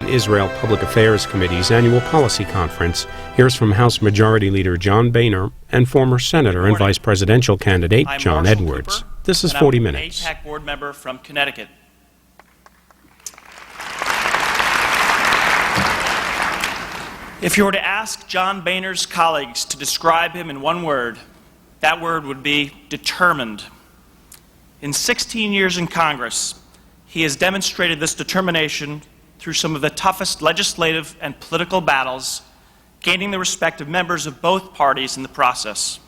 Israel Public Affairs Committee's annual policy conference. Here's from House Majority Leader John Boehner and former Senator and Vice Presidential candidate John Edwards. This is 40 Minutes. I'm an AIPAC board member from Connecticut. If you were to ask John Boehner's colleagues to describe him in one word, that word would be determined. In 16 years in Congress, he has demonstrated this determination through some of the toughest legislative and political battles, gaining the respect of members of both parties in the process.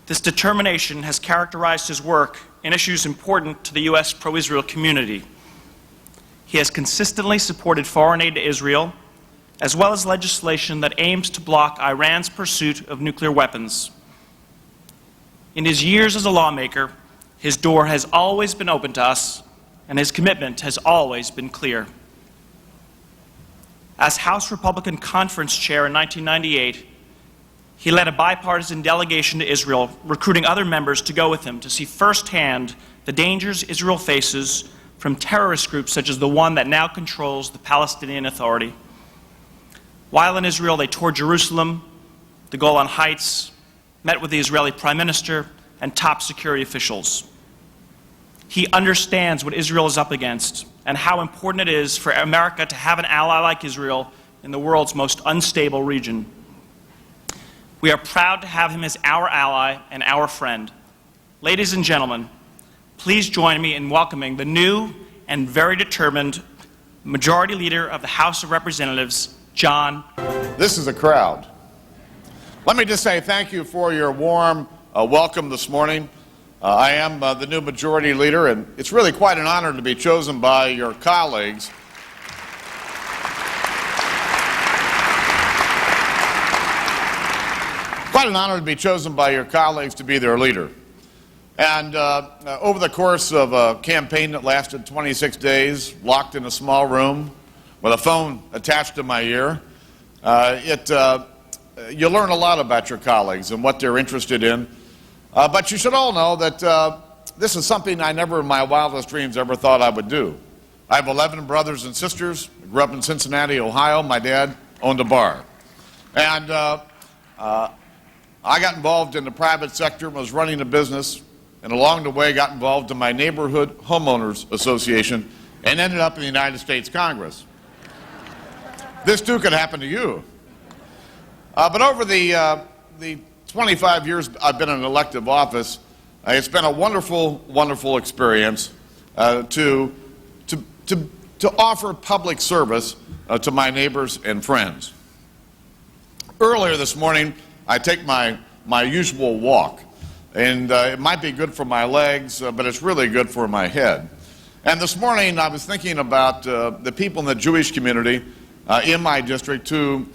This determination has characterized his work in issues important to the U.S. pro-Israel community. He has consistently supported foreign aid to Israel, as well as legislation that aims to block Iran's pursuit of nuclear weapons. In his years as a lawmaker, his door has always been open to us, and his commitment has always been clear. As House Republican Conference Chair in 1998, he led a bipartisan delegation to Israel, recruiting other members to go with him to see firsthand the dangers Israel faces from terrorist groups such as the one that now controls the Palestinian Authority. While in Israel, they toured Jerusalem, the Golan Heights, met with the Israeli Prime Minister and top security officials. He understands what Israel is up against and how important it is for America to have an ally like Israel in the world's most unstable region. We are proud to have him as our ally and our friend. Ladies and gentlemen, please join me in welcoming the new and very determined Majority Leader of the House of Representatives, John. This is a crowd. Let me just say thank you for your warm welcome this morning. I am the new Majority Leader, and it's really quite an honor to be chosen by your colleagues. Quite an honor to be chosen by your colleagues to be their leader. And over the course of a campaign that lasted 26 days, locked in a small room with a phone attached to my ear, you learn a lot about your colleagues and what they're interested in. But you should all know that this is something I never in my wildest dreams ever thought I would do. I have 11 brothers and sisters. I grew up in Cincinnati, Ohio. My dad owned a bar. And I got involved in the private sector, was running a business, and along the way got involved in my neighborhood homeowners association and ended up in the United States Congress. This too could happen to you. But over the 25 years I've been in elective office, it's been a wonderful, wonderful experience to offer public service to my neighbors and friends. Earlier this morning, I take my usual walk, and it might be good for my legs, but it's really good for my head. And this morning, I was thinking about the people in the Jewish community in my district who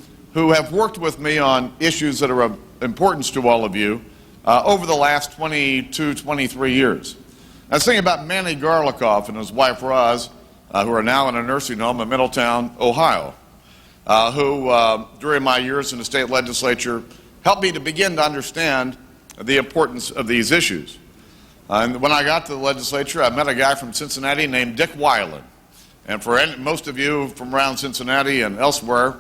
have worked with me on issues that are of importance to all of you over the last 22, 23 years. I was thinking about Manny Garlikoff and his wife Roz, who are now in a nursing home in Middletown, Ohio, who during my years in the state legislature helped me to begin to understand the importance of these issues. And when I got to the legislature, I met a guy from Cincinnati named Dick Weiland. And for most of you from around Cincinnati and elsewhere,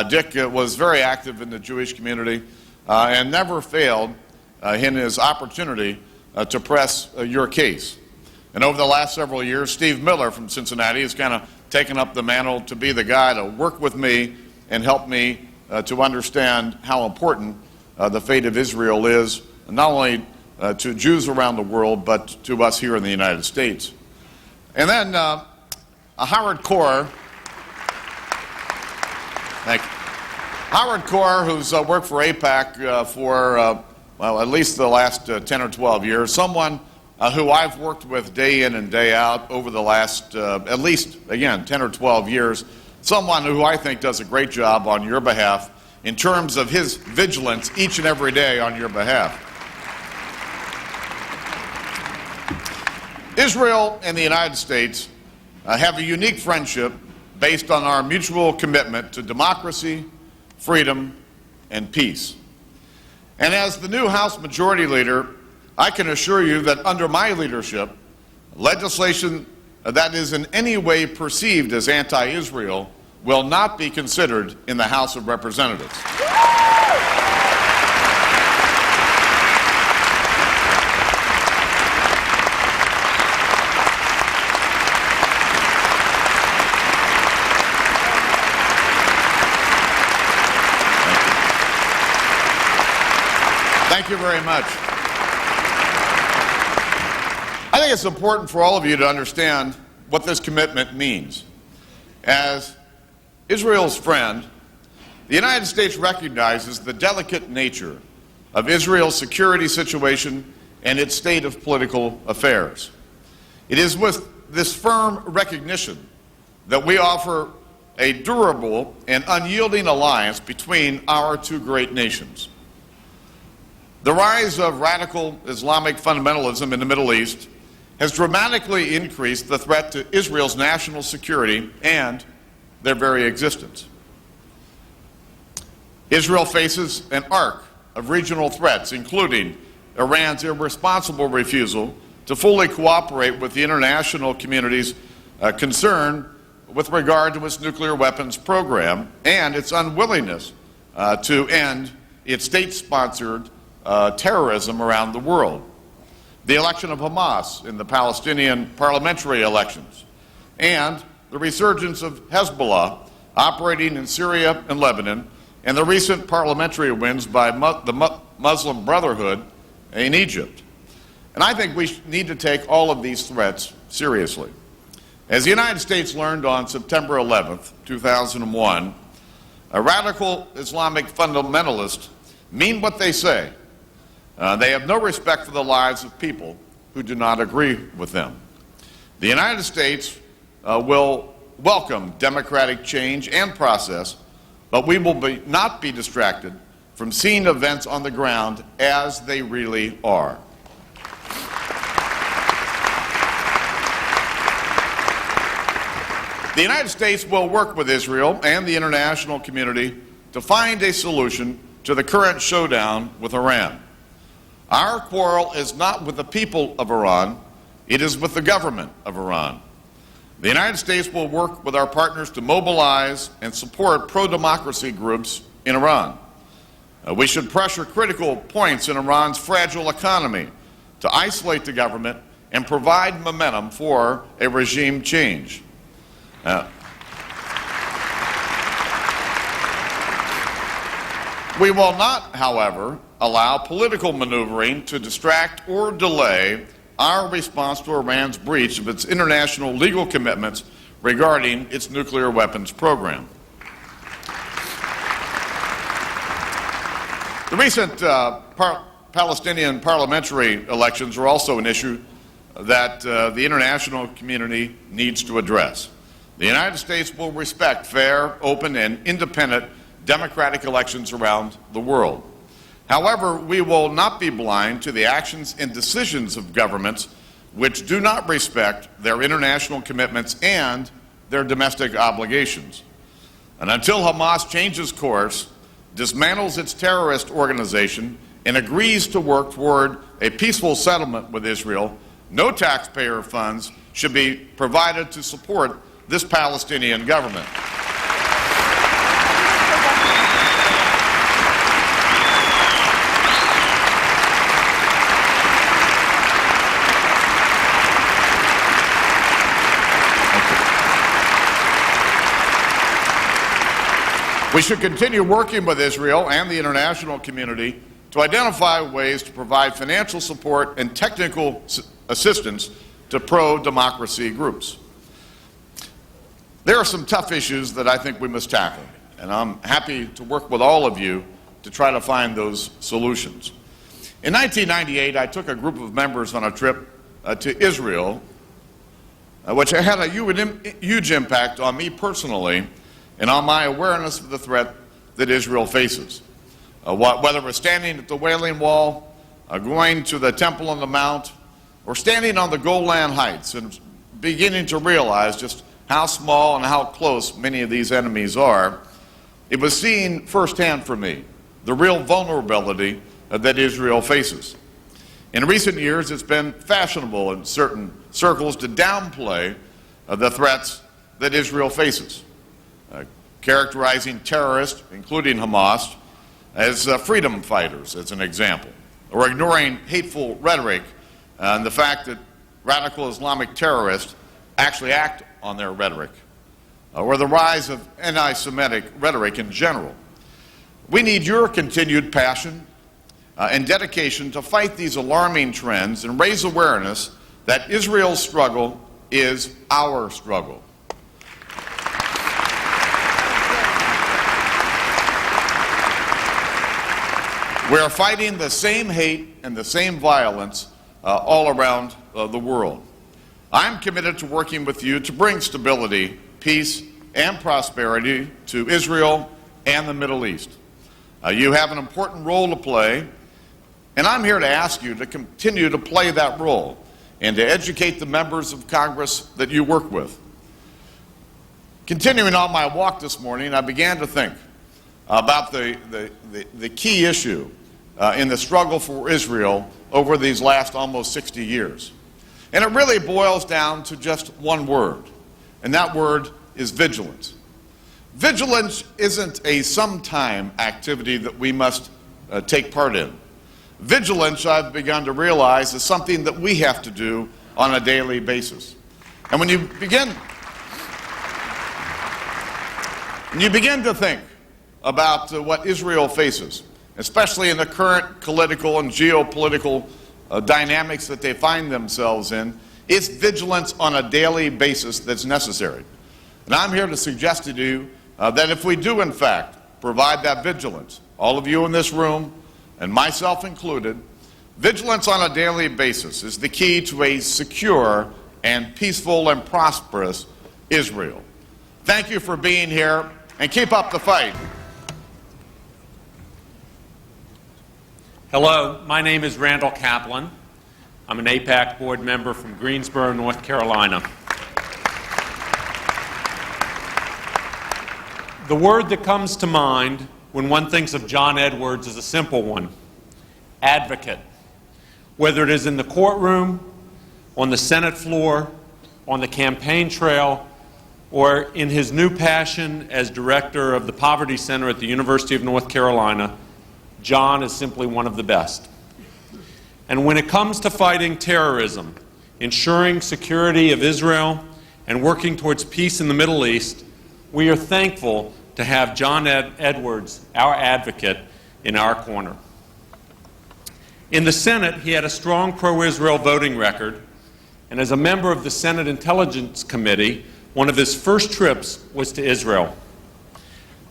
Dick was very active in the Jewish community and never failed in his opportunity to press your case. And over the last several years, Steve Miller from Cincinnati has kind of taken up the mantle to be the guy to work with me and help me to understand how important the fate of Israel is, not only to Jews around the world, but to us here in the United States. And then Howard Corr, thank you. Howard Corr, who's worked for AIPAC for, well, at least the last 10 or 12 years, someone who I've worked with day in and day out over the last, at least, again, 10 or 12 years, someone who I think does a great job on your behalf in terms of his vigilance each and every day on your behalf. Israel and the United States have a unique friendship based on our mutual commitment to democracy, freedom, and peace. And as the new House Majority Leader, I can assure you that under my leadership, legislation that is in any way perceived as anti-Israel will not be considered in the House of Representatives. Thank you very much. I think it's important for all of you to understand what this commitment means. As Israel's friend, the United States recognizes the delicate nature of Israel's security situation and its state of political affairs. It is with this firm recognition that we offer a durable and unyielding alliance between our two great nations. The rise of radical Islamic fundamentalism in the Middle East has dramatically increased the threat to Israel's national security and their very existence. Israel faces an arc of regional threats, including Iran's irresponsible refusal to fully cooperate with the international community's concern with regard to its nuclear weapons program and its unwillingness to end its state-sponsored terrorism around the world. The election of Hamas in the Palestinian parliamentary elections, and the resurgence of Hezbollah operating in Syria and Lebanon, and the recent parliamentary wins by the Muslim Brotherhood in Egypt. And I think we need to take all of these threats seriously. As the United States learned on September 11th, 2001, a radical Islamic fundamentalist mean what they say. They have no respect for the lives of people who do not agree with them. The United States will welcome democratic change and process, but we will not be distracted from seeing events on the ground as they really are. The United States will work with Israel and the international community to find a solution to the current showdown with Iran. Our quarrel is not with the people of Iran, it is with the government of Iran. The United States will work with our partners to mobilize and support pro-democracy groups in Iran. We should pressure critical points in Iran's fragile economy to isolate the government and provide momentum for a regime change. We will not, however, allow political maneuvering to distract or delay our response to Iran's breach of its international legal commitments regarding its nuclear weapons program. The recent Palestinian parliamentary elections are also an issue that the international community needs to address. The United States will respect fair, open, and independent democratic elections around the world. However, we will not be blind to the actions and decisions of governments which do not respect their international commitments and their domestic obligations. And until Hamas changes course, dismantles its terrorist organization, and agrees to work toward a peaceful settlement with Israel, no taxpayer funds should be provided to support this Palestinian government. We should continue working with Israel and the international community to identify ways to provide financial support and technical assistance to pro-democracy groups. There are some tough issues that I think we must tackle, and I'm happy to work with all of you to try to find those solutions. In 1998, I took a group of members on a trip to Israel, which had a huge impact on me personally and on my awareness of the threat that Israel faces. Whether we're standing at the Wailing Wall, going to the Temple on the Mount, or standing on the Golan Heights and beginning to realize just how small and how close many of these enemies are, it was seen firsthand for me, the real vulnerability that Israel faces. In recent years, it's been fashionable in certain circles to downplay the threats that Israel faces, characterizing terrorists, including Hamas, as freedom fighters, as an example, or ignoring hateful rhetoric and the fact that radical Islamic terrorists actually act on their rhetoric, or the rise of anti-Semitic rhetoric in general. We need your continued passion and dedication to fight these alarming trends and raise awareness that Israel's struggle is our struggle. We are fighting the same hate and the same violence all around the world. I'm committed to working with you to bring stability, peace, and prosperity to Israel and the Middle East. You have an important role to play, and I'm here to ask you to continue to play that role and to educate the members of Congress that you work with. Continuing on my walk this morning, I began to think about the key issue in the struggle for Israel over these last almost 60 years. And it really boils down to just one word, and that word is vigilance. Vigilance isn't a sometime activity that we must take part in. Vigilance, I've begun to realize, is something that we have to do on a daily basis. And when you begin to think about what Israel faces, especially in the current political and geopolitical dynamics that they find themselves in, it's vigilance on a daily basis that's necessary. And I'm here to suggest to you that if we do, in fact, provide that vigilance, all of you in this room, and myself included, vigilance on a daily basis is the key to a secure and peaceful and prosperous Israel. Thank you for being here, and keep up the fight. Hello, my name is Randall Kaplan. I'm an AIPAC board member from Greensboro, North Carolina. The word that comes to mind when one thinks of John Edwards is a simple one: advocate. Whether it is in the courtroom, on the Senate floor, on the campaign trail, or in his new passion as director of the Poverty Center at the University of North Carolina, John is simply one of the best. And when it comes to fighting terrorism, ensuring security of Israel, and working towards peace in the Middle East, we are thankful to have John Edwards, our advocate, in our corner. In the Senate, he had a strong pro-Israel voting record, and as a member of the Senate Intelligence Committee, one of his first trips was to Israel.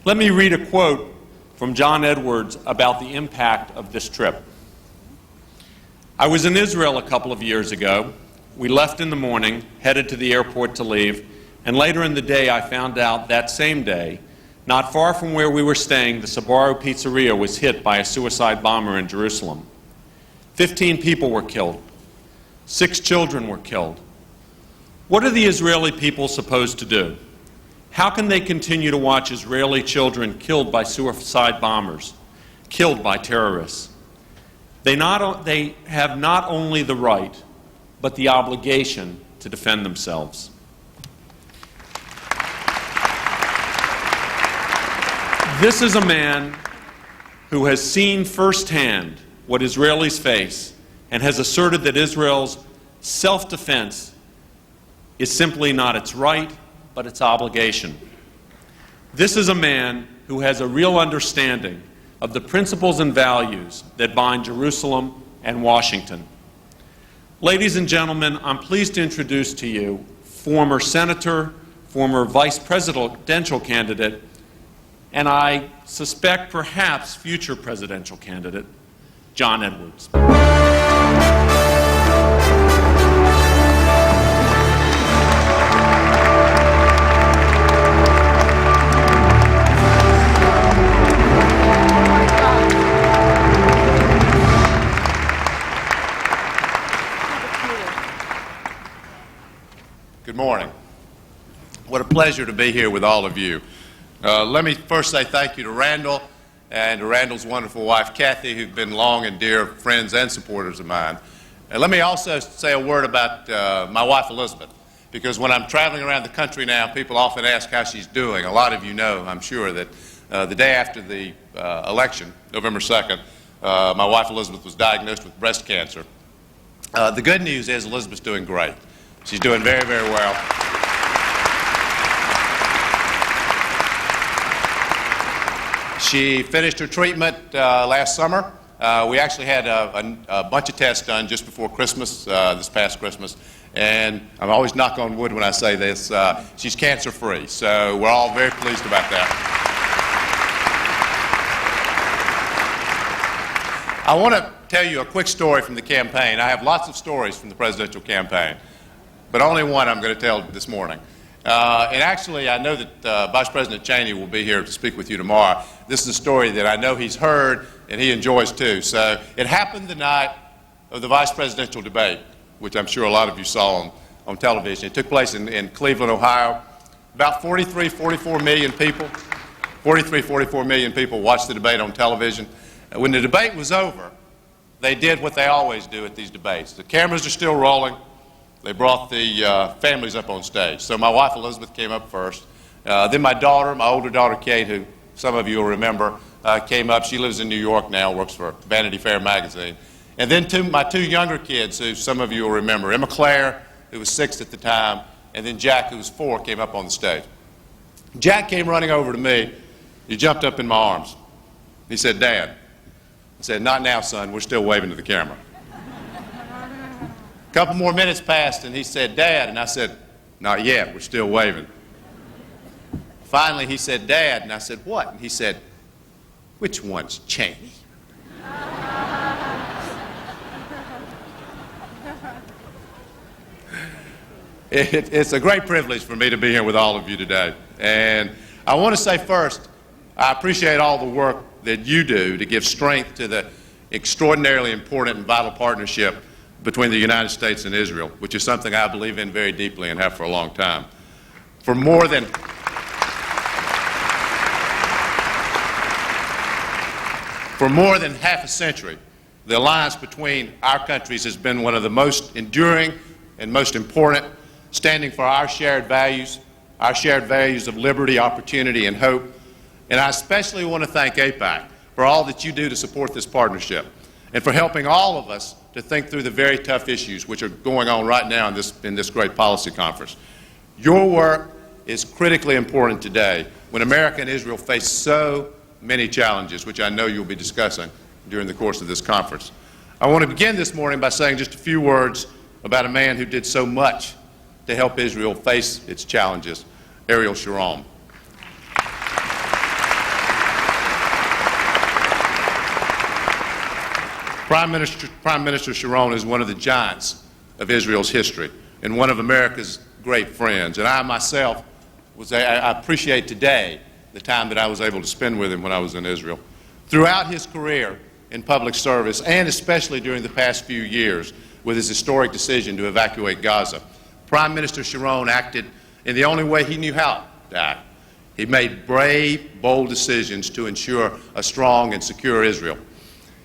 Let me read a quote from John Edwards about the impact of this trip. I was in Israel a couple of years ago. We left in the morning, headed to the airport to leave, and later in the day I found out that same day, not far from where we were staying, the Sbarro Pizzeria was hit by a suicide bomber in Jerusalem. 15 people were killed. 6 children were killed. What are the Israeli people supposed to do? How can they continue to watch Israeli children killed by suicide bombers, killed by terrorists? They have not only the right, but the obligation to defend themselves. This is a man who has seen firsthand what Israelis face and has asserted that Israel's self-defense is simply not its right, but its obligation. This is a man who has a real understanding of the principles and values that bind Jerusalem and Washington. Ladies and gentlemen, I'm pleased to introduce to you former senator, former vice presidential candidate, and I suspect perhaps future presidential candidate, John Edwards. Good morning. What a pleasure to be here with all of you. Let me first say thank you to Randall and to Randall's wonderful wife, Kathy, who've been long and dear friends and supporters of mine. And let me also say a word about my wife, Elizabeth, because when I'm traveling around the country now, people often ask how she's doing. A lot of you know, I'm sure, that the day after the election, November 2nd, my wife Elizabeth was diagnosed with breast cancer. The good news is Elizabeth's doing great. She's doing very, very well. She finished her treatment last summer. We actually had a bunch of tests done just before Christmas, this past Christmas, and I'm always knock on wood when I say this, she's cancer-free, so we're all very pleased about that. I want to tell you a quick story from the campaign. I have lots of stories from the presidential campaign, but only one I'm going to tell this morning. And actually, I know that Vice President Cheney will be here to speak with you tomorrow. This is a story that I know he's heard and he enjoys too. So it happened the night of the vice presidential debate, which I'm sure a lot of you saw on television. It took place in Cleveland, Ohio. About 44 million people watched the debate on television. And when the debate was over, they did what they always do at these debates. The cameras are still rolling. They brought the families up on stage. So my wife Elizabeth came up first. Then my daughter, my older daughter Kate, who some of you will remember, came up. She lives in New York now, works for Vanity Fair magazine. And then my two younger kids, who some of you will remember, Emma Claire, who was 6 at the time, and then Jack, who was 4, came up on the stage. Jack came running over to me. He jumped up in my arms. He said, "Dad." I said, "Not now, son. We're still waving to the camera." A couple more minutes passed, and he said, "Dad," and I said, "Not yet. We're still waving." Finally, he said, "Dad," and I said, "What?" And he said, "Which one's Cheney?" It's a great privilege for me to be here with all of you today. And I want to say first, I appreciate all the work that you do to give strength to the extraordinarily important and vital partnership between the United States and Israel, which is something I believe in very deeply and have for a long time. For more than half a century, the alliance between our countries has been one of the most enduring and most important, standing for our shared values of liberty, opportunity, and hope. And I especially want to thank AIPAC for all that you do to support this partnership and for helping all of us to think through the very tough issues which are going on right now in this great policy conference. Your work is critically important today when America and Israel face so many challenges, which I know you'll be discussing during the course of this conference. I want to begin this morning by saying just a few words about a man who did so much to help Israel face its challenges, Ariel Sharon. Prime Minister Sharon is one of the giants of Israel's history and one of America's great friends. And I myself, I appreciate today the time that I was able to spend with him when I was in Israel. Throughout his career in public service, and especially during the past few years with his historic decision to evacuate Gaza, Prime Minister Sharon acted in the only way he knew how to act. He made brave, bold decisions to ensure a strong and secure Israel.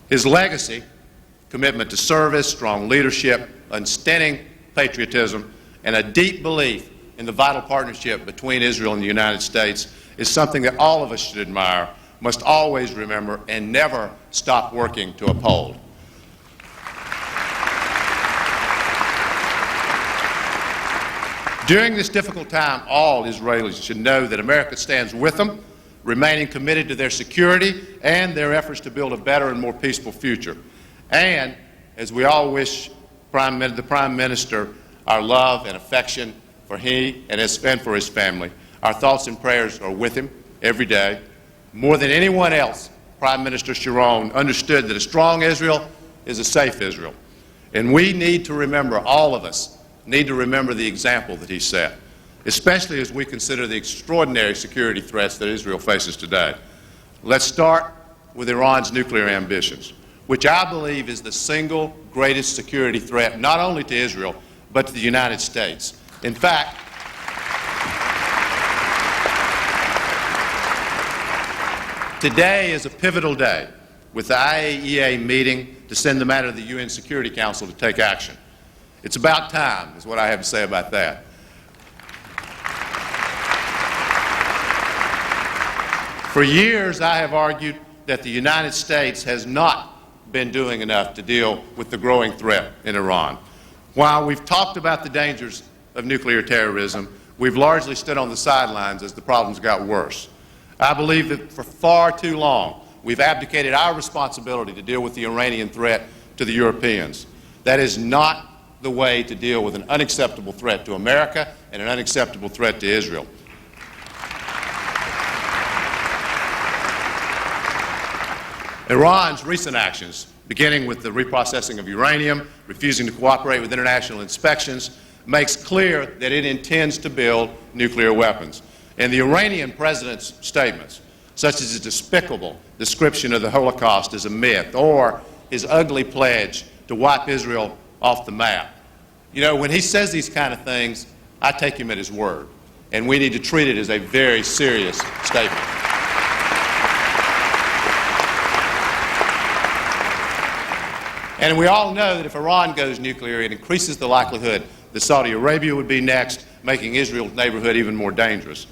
His legacy, commitment to service, strong leadership, unstinting patriotism, and a deep belief in the vital partnership between Israel and the United States is something that all of us should admire, must always remember, and never stop working to uphold. During this difficult time, all Israelis should know that America stands with them, remaining committed to their security and their efforts to build a better and more peaceful future. And as we all wish the Prime Minister our love and affection for he and for his family, our thoughts and prayers are with him every day. More than anyone else, Prime Minister Sharon understood that a strong Israel is a safe Israel. And we need to remember, all of us need to remember the example that he set, especially as we consider the extraordinary security threats that Israel faces today. Let's start with Iran's nuclear ambitions, which I believe is the single greatest security threat not only to Israel, but to the United States. In fact, today is a pivotal day with the IAEA meeting to send the matter to the UN Security Council to take action. It's about time, is what I have to say about that. For years, I have argued that the United States has not been doing enough to deal with the growing threat in Iran. While we've talked about the dangers of nuclear terrorism, we've largely stood on the sidelines as the problems got worse. I believe that for far too long, we've abdicated our responsibility to deal with the Iranian threat to the Europeans. That is not the way to deal with an unacceptable threat to America and an unacceptable threat to Israel. Iran's recent actions, beginning with the reprocessing of uranium, refusing to cooperate with international inspections, makes clear that it intends to build nuclear weapons. And the Iranian president's statements, such as his despicable description of the Holocaust as a myth or his ugly pledge to wipe Israel off the map. You know, when he says these kind of things, I take him at his word. And we need to treat it as a very serious statement. And we all know that if Iran goes nuclear, it increases the likelihood that Saudi Arabia would be next, making Israel's neighborhood even more dangerous.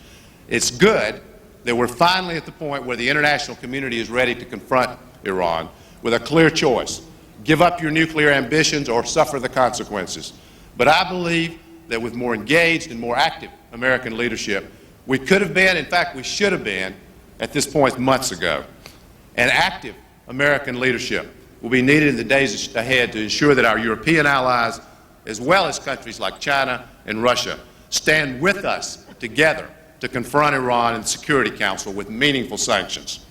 It's good that we're finally at the point where the international community is ready to confront Iran with a clear choice. Give up your nuclear ambitions or suffer the consequences. But I believe that with more engaged and more active American leadership, we could have been, in fact, we should have been, at this point months ago. And active American leadership will be needed in the days ahead to ensure that our European allies, as well as countries like China and Russia, stand with us together to confront Iran in the Security Council with meaningful sanctions.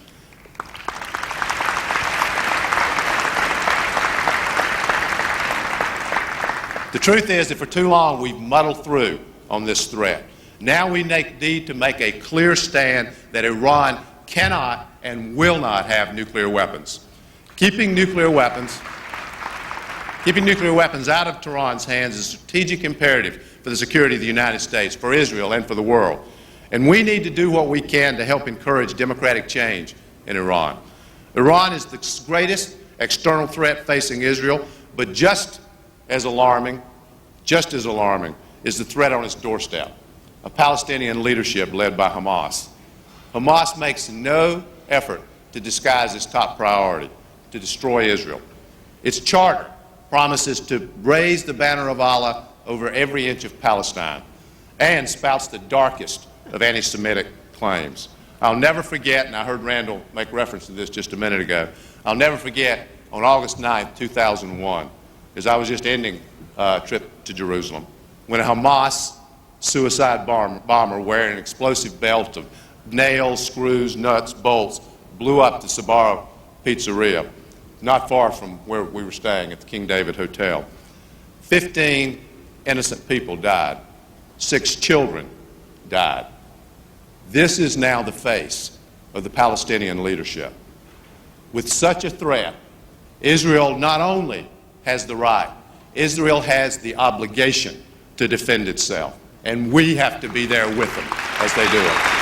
The truth is that for too long we've muddled through on this threat. Now we need to make a clear stand that Iran cannot and will not have nuclear weapons. Keeping nuclear weapons out of Tehran's hands is a strategic imperative for the security of the United States, for Israel, and for the world. And we need to do what we can to help encourage democratic change in Iran. Iran is the greatest external threat facing Israel, but just as alarming is the threat on its doorstep, a Palestinian leadership led by Hamas. Hamas makes no effort to disguise its top priority, to destroy Israel. Its charter promises to raise the banner of Allah over every inch of Palestine and spouts the darkest of anti-Semitic claims. I'll never forget, and I heard Randall make reference to this just a minute ago, I'll never forget on August 9th, 2001, as I was just ending a trip to Jerusalem, when a Hamas suicide bomber wearing an explosive belt of nails, screws, nuts, bolts blew up the Sbarro Pizzeria, not far from where we were staying at the King David Hotel. 15 innocent people died. 6 children died. This is now the face of the Palestinian leadership. With such a threat, Israel not only has the right, Israel has the obligation to defend itself. And we have to be there with them as they do it.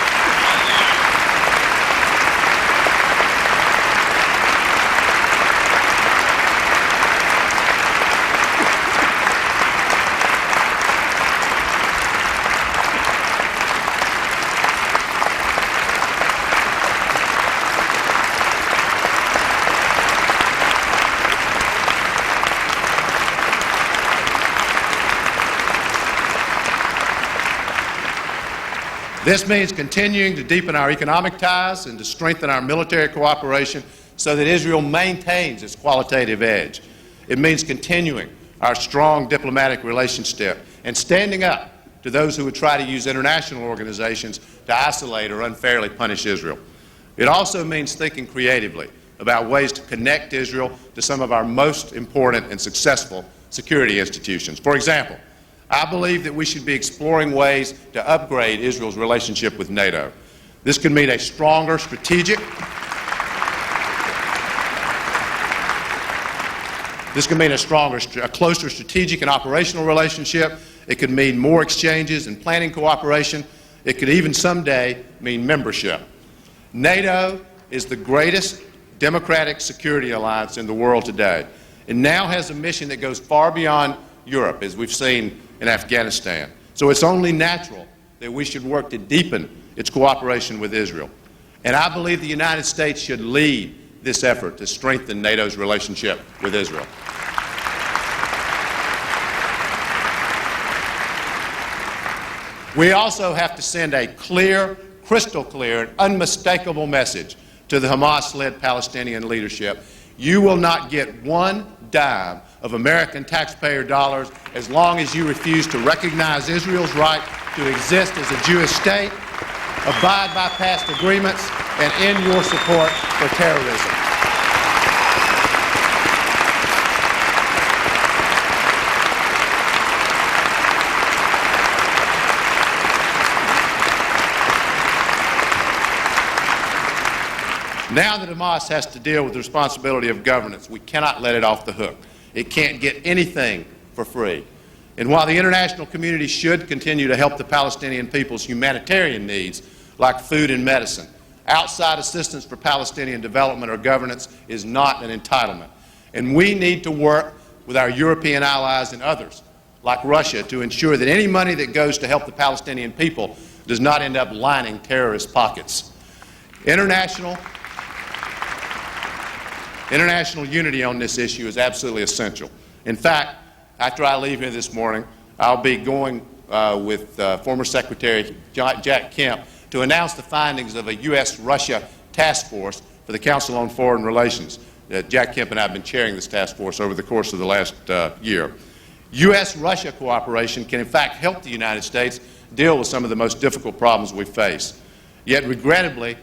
This means continuing to deepen our economic ties and to strengthen our military cooperation so that Israel maintains its qualitative edge. It means continuing our strong diplomatic relationship and standing up to those who would try to use international organizations to isolate or unfairly punish Israel. It also means thinking creatively about ways to connect Israel to some of our most important and successful security institutions. For example, I believe that we should be exploring ways to upgrade Israel's relationship with NATO. This could mean a stronger strategic, a closer strategic and operational relationship. It could mean more exchanges and planning cooperation. It could even someday mean membership. NATO is the greatest democratic security alliance in the world today. It now has a mission that goes far beyond Europe, as we've seen in Afghanistan. So it's only natural that we should work to deepen its cooperation with Israel. And I believe the United States should lead this effort to strengthen NATO's relationship with Israel. We also have to send a clear, crystal clear, and unmistakable message to the Hamas-led Palestinian leadership. You will not get one dime of American taxpayer dollars as long as you refuse to recognize Israel's right to exist as a Jewish state, abide by past agreements, and end your support for terrorism. Now that Hamas has to deal with the responsibility of governance, we cannot let it off the hook. It can't get anything for free. And while the international community should continue to help the Palestinian people's humanitarian needs, like food and medicine, outside assistance for Palestinian development or governance is not an entitlement. And we need to work with our European allies and others, like Russia, to ensure that any money that goes to help the Palestinian people does not end up lining terrorist pockets. International unity on this issue is absolutely essential. In fact, after I leave here this morning, I'll be going with former Secretary Jack Kemp to announce the findings of a U.S. Russia task force for the Council on Foreign Relations. Jack Kemp and I have been chairing this task force over the course of the last year. U.S. Russia cooperation can in fact help the United States deal with some of the most difficult problems we face. Yet regrettably,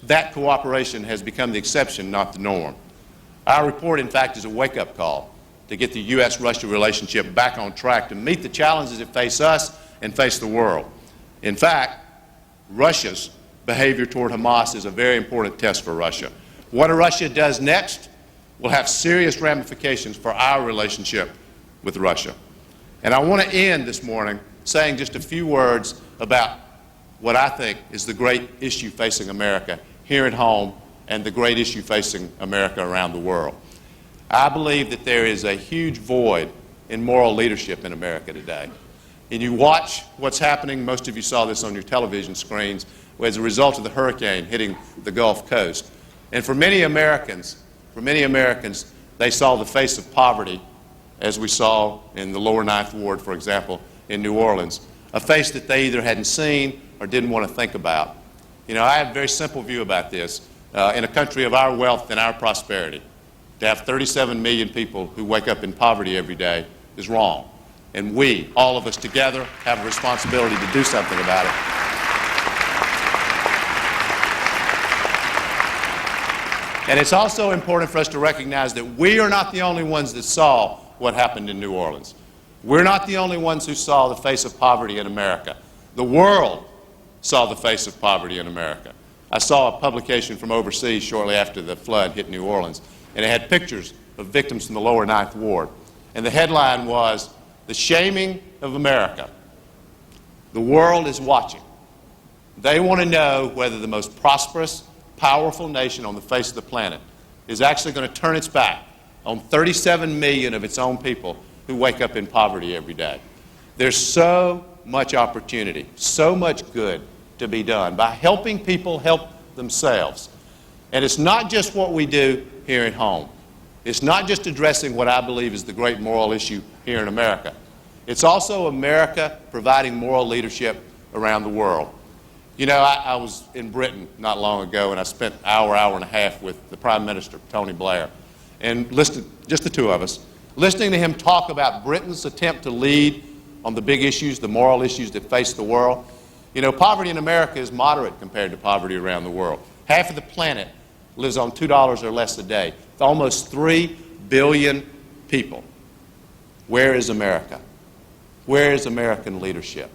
that cooperation has become the exception, not the norm. Our report, in fact, is a wake-up call to get the U.S.-Russia relationship back on track to meet the challenges that face us and face the world. In fact, Russia's behavior toward Hamas is a very important test for Russia. What Russia does next will have serious ramifications for our relationship with Russia. And I want to end this morning saying just a few words about what I think is the great issue facing America here at home and the great issue facing America around the world. I believe that there is a huge void in moral leadership in America today. And you watch what's happening, most of you saw this on your television screens, as a result of the hurricane hitting the Gulf Coast. And for many Americans, they saw the face of poverty, as we saw in the lower Ninth Ward, for example, in New Orleans, a face that they either hadn't seen or didn't want to think about. You know, I have a very simple view about this. In a country of our wealth and our prosperity, to have 37 million people who wake up in poverty every day is wrong. And we, all of us together, have a responsibility to do something about it. And it's also important for us to recognize that we are not the only ones that saw what happened in New Orleans. We're not the only ones who saw the face of poverty in America. The world saw the face of poverty in America. I saw a publication from overseas shortly after the flood hit New Orleans, and it had pictures of victims from the lower Ninth Ward. And the headline was, "The Shaming of America." The world is watching. They want to know whether the most prosperous, powerful nation on the face of the planet is actually going to turn its back on 37 million of its own people who wake up in poverty every day. There's so much opportunity, so much good to be done by helping people help themselves. And it's not just what we do here at home. It's not just addressing what I believe is the great moral issue here in America. It's also America providing moral leadership around the world. You know, I was in Britain not long ago, and I spent an hour and a half with the Prime Minister, Tony Blair, and listened, just the two of us, listening to him talk about Britain's attempt to lead on the big issues, the moral issues that face the world. You know, poverty in America is moderate compared to poverty around the world. Half of the planet lives on $2 or less a day. It's almost 3 billion people. Where is America? Where is American leadership?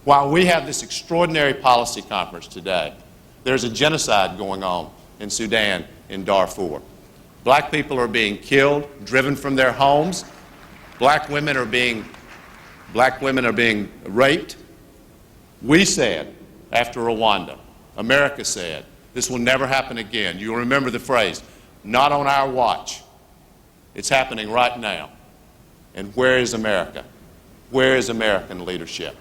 While we have this extraordinary policy conference today, there's a genocide going on in Sudan, in Darfur. Black people are being killed, driven from their homes. Black women are being raped. We said, after Rwanda, America said, this will never happen again. You'll remember the phrase, not on our watch. It's happening right now. And where is America? Where is American leadership?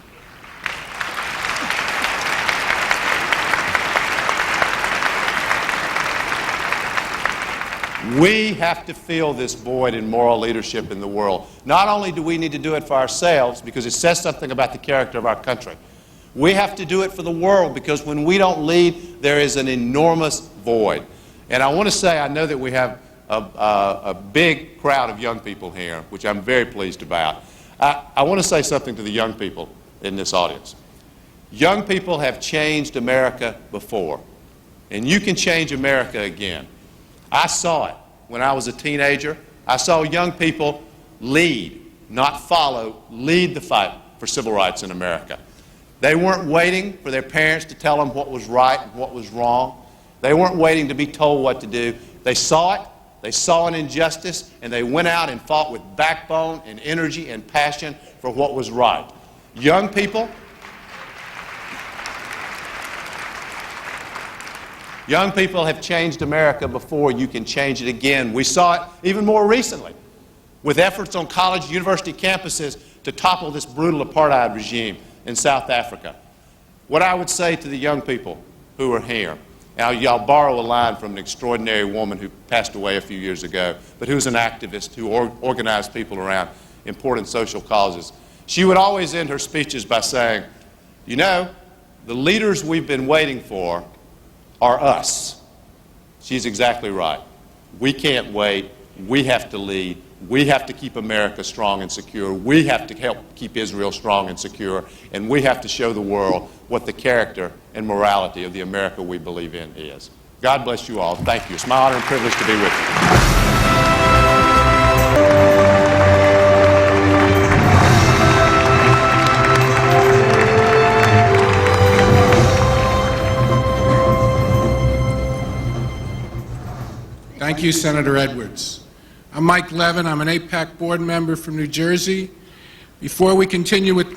We have to fill this void in moral leadership in the world. Not only do we need to do it for ourselves, because it says something about the character of our country, we have to do it for the world, because when we don't lead, there is an enormous void. And I want to say, I know that we have a big crowd of young people here, which I'm very pleased about. I want to say something to the young people in this audience. Young people have changed America before, and you can change America again. I saw it when I was a teenager. I saw young people lead, not follow, lead the fight for civil rights in America. They weren't waiting for their parents to tell them what was right and what was wrong. They weren't waiting to be told what to do. They saw it, they saw an injustice, and they went out and fought with backbone and energy and passion for what was right. Young people, have changed America before. You can change it again. We saw it even more recently with efforts on college and university campuses to topple this brutal apartheid regime in South Africa. What I would say to the young people who are here, now y'all borrow a line from an extraordinary woman who passed away a few years ago, but who's an activist who organized people around important social causes. She would always end her speeches by saying, you know, the leaders we've been waiting for are us. She's exactly right. We can't wait. We have to lead. We have to keep America strong and secure. We have to help keep Israel strong and secure. And we have to show the world what the character and morality of the America we believe in is. God bless you all. Thank you. It's my honor and privilege to be with you. Thank you, Senator Edwards. I'm Mike Levin. I'm an AIPAC board member from New Jersey. Before we continue with the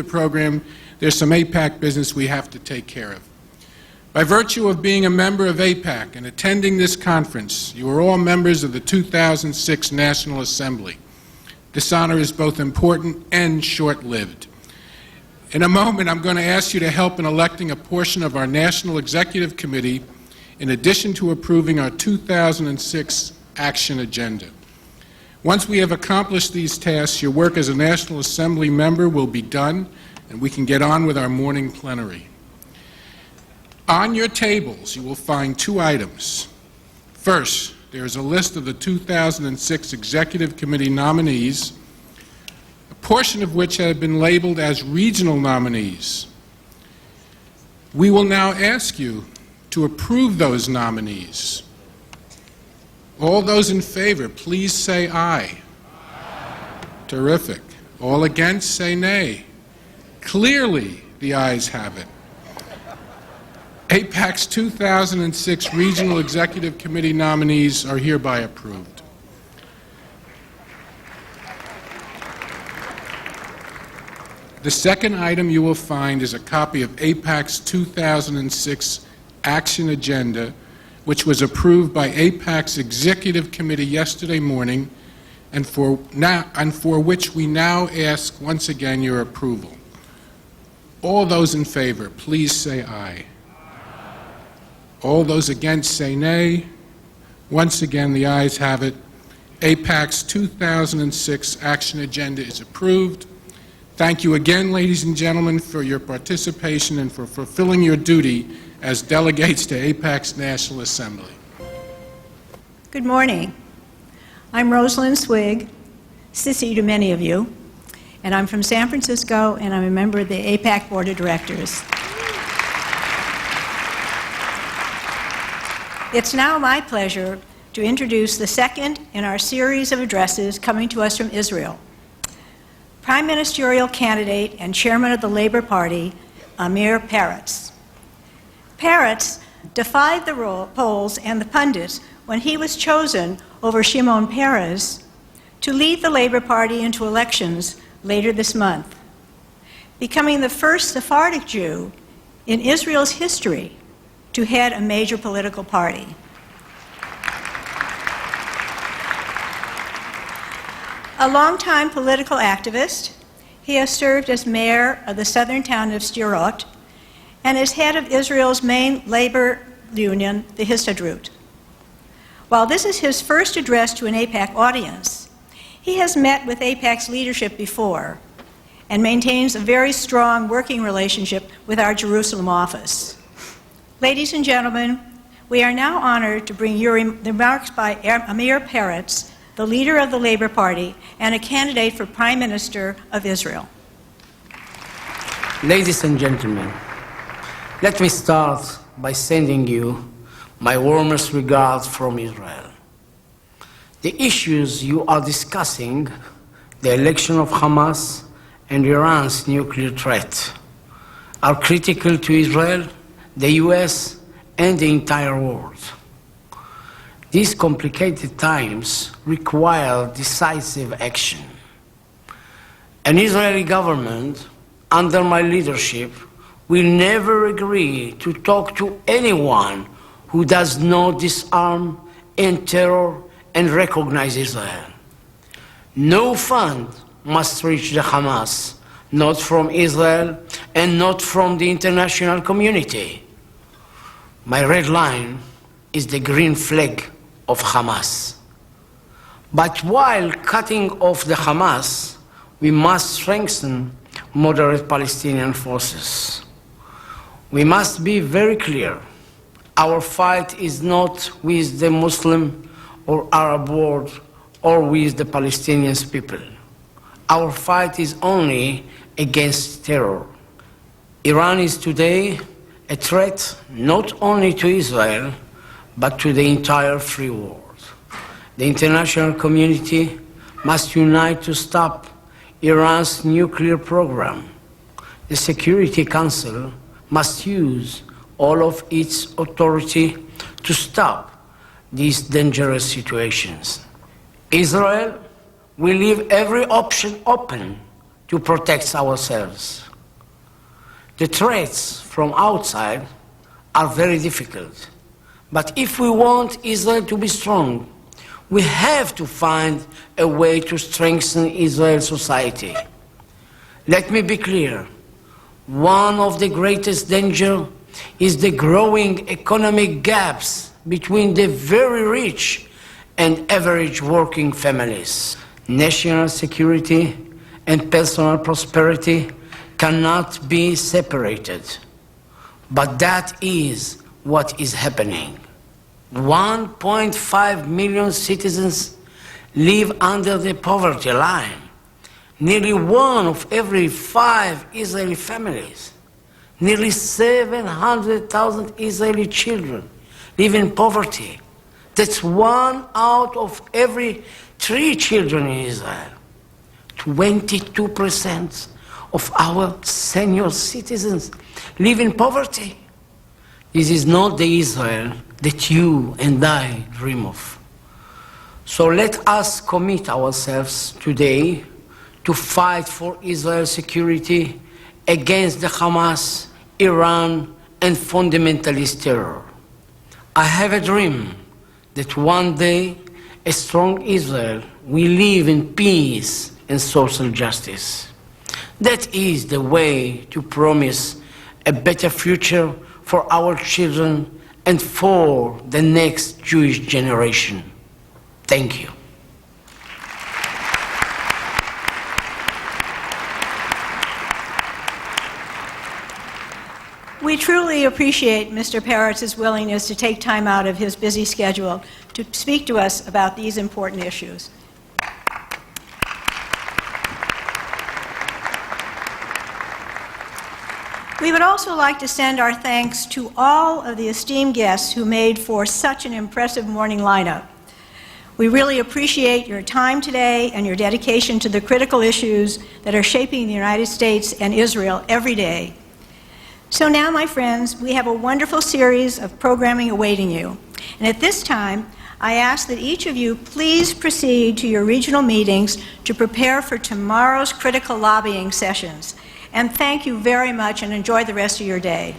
program, there's some AIPAC business we have to take care of. By virtue of being a member of AIPAC and attending this conference, you are all members of the 2006 National Assembly. This honor is both important and short-lived. In a moment, I'm going to ask you to help in electing a portion of our National Executive Committee in addition to approving our 2006 action agenda. Once we have accomplished these tasks, your work as a National Assembly member will be done, and we can get on with our morning plenary. On your tables, you will find two items. First, there is a list of the 2006 Executive Committee nominees, a portion of which have been labeled as regional nominees. We will now ask you to approve those nominees. All those in favor, please say aye. Aye. Terrific. All against, say nay. Clearly, the ayes have it. AIPAC's 2006 Regional Executive Committee nominees are hereby approved. The second item you will find is a copy of AIPAC's 2006 action agenda, which was approved by AIPAC's Executive Committee yesterday morning, and for which we now ask once again your approval. All those in favor, please say aye. All those against, say nay. Once again, the ayes have it. AIPAC's 2006 action agenda is approved. Thank you again, ladies and gentlemen, for your participation and for fulfilling your duty as delegates to AIPAC's National Assembly. Good morning. I'm Rosalind Swig, sissy to many of you, and I'm from San Francisco, and I'm a member of the AIPAC Board of Directors. It's now my pleasure to introduce the second in our series of addresses coming to us from Israel. Prime Ministerial candidate and chairman of the Labor Party, Amir Peretz. Peretz defied the polls and the pundits when he was chosen over Shimon Peres to lead the Labor Party into elections later this month, becoming the first Sephardic Jew in Israel's history to head a major political party. A longtime political activist, he has served as mayor of the southern town of Sderot and is head of Israel's main labor union, the Histadrut. While this is his first address to an AIPAC audience, he has met with AIPAC's leadership before and maintains a very strong working relationship with our Jerusalem office. Ladies and gentlemen, we are now honored to bring your remarks by Amir Peretz, the leader of the Labor Party and a candidate for Prime Minister of Israel. Ladies and gentlemen, let me start by sending you my warmest regards from Israel. The issues you are discussing, the election of Hamas and Iran's nuclear threat, are critical to Israel, the U.S., and the entire world. These complicated times require decisive action. An Israeli government, under my leadership, will never agree to talk to anyone who does not disarm, end terror, and recognize Israel. No fund must reach the Hamas, not from Israel and not from the international community. My red line is the green flag of Hamas. But while cutting off the Hamas, we must strengthen moderate Palestinian forces. We must be very clear. Our fight is not with the Muslim or Arab world or with the Palestinian people. Our fight is only against terror. Iran is today a threat not only to Israel, but to the entire free world. The international community must unite to stop Iran's nuclear program. The Security Council must use all of its authority to stop these dangerous situations. Israel will leave every option open to protect ourselves. The threats from outside are very difficult, but if we want Israel to be strong, we have to find a way to strengthen Israel's society. Let me be clear. One of the greatest dangers is the growing economic gaps between the very rich and average working families. National security and personal prosperity cannot be separated. But that is what is happening. 1.5 million citizens live under the poverty line. Nearly 1 of every 5 Israeli families. Nearly 700,000 Israeli children live in poverty. That's 1 out of every 3 children in Israel. 22% of our senior citizens live in poverty. This is not the Israel that you and I dream of. So let us commit ourselves today to fight for Israel's security against the Hamas, Iran, and fundamentalist terror. I have a dream that one day a strong Israel will live in peace and social justice. That is the way to promise a better future for our children and for the next Jewish generation. Thank you. We truly appreciate Mr. Peretz's willingness to take time out of his busy schedule to speak to us about these important issues. We would also like to send our thanks to all of the esteemed guests who made for such an impressive morning lineup. We really appreciate your time today and your dedication to the critical issues that are shaping the United States and Israel every day. So now, my friends, we have a wonderful series of programming awaiting you. And at this time, I ask that each of you please proceed to your regional meetings to prepare for tomorrow's critical lobbying sessions. And thank you very much and enjoy the rest of your day.